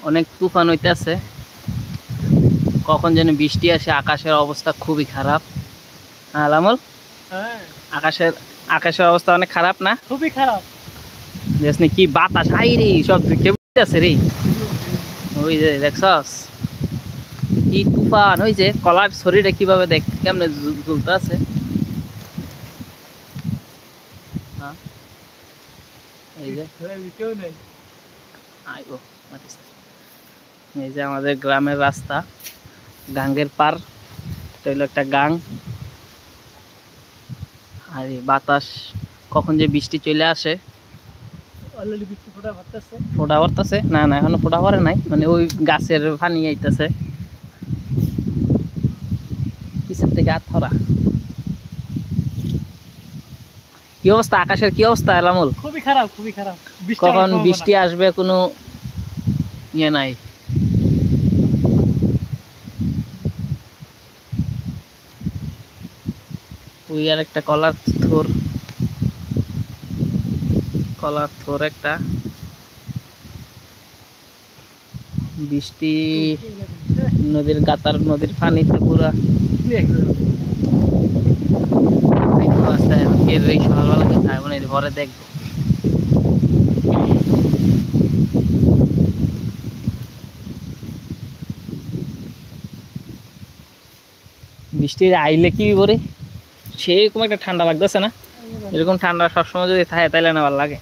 অনেক তুফান হইতেছে, কখন যেন বৃষ্টি আসে। আকাশের অবস্থা খুবই খারাপ। হ্যাঁ লামল, আকাশের আকাশের অবস্থা অনেক খারাপ না? খুবই খারাপ। দেখছি কি বাতাস আই রে, সব কেমন আছে রে। ওই যে দেখছস কি তুফান, ওই যে কলার শরীরে কিভাবে দেখ কেমনে ঝুলতে আছে। হ্যাঁ এই যে কেউ নেই। আইবো, এই যে আমাদের গ্রামের রাস্তা, গাঙ্গের পার, এটা হলো একটা গাং। আর এই বাতাস, কখন যে বৃষ্টি চলে আসে। অলরেডি বৃষ্টি ফোঁটা পড়তেছে। ফোঁটা পড়তেছে? না না, এখনো ফোঁটা পড়ে নাই, মানে ওই গাছের পানি আইতেছে পিছের থেকে আথরা। কি অবস্থা আকাশের, কি অবস্থা এলামুল? খুবই খারাপ, খুবই খারাপ। কখন বৃষ্টি আসবে কোনো ইয়ে নাই। ওই আর একটা কলার থোর, কলার থোর একটা। বৃষ্টি নদীর গাতার, নদীর পানিতে পুরা সকালবেলা কি খাই মানে ঘরে দেখবো। বৃষ্টি আইলে কি করে সেরকম একটা ঠান্ডা লাগতেছে না? এরকম ঠান্ডা সবসময় যদি থাকে তাইলে না ভালো লাগে।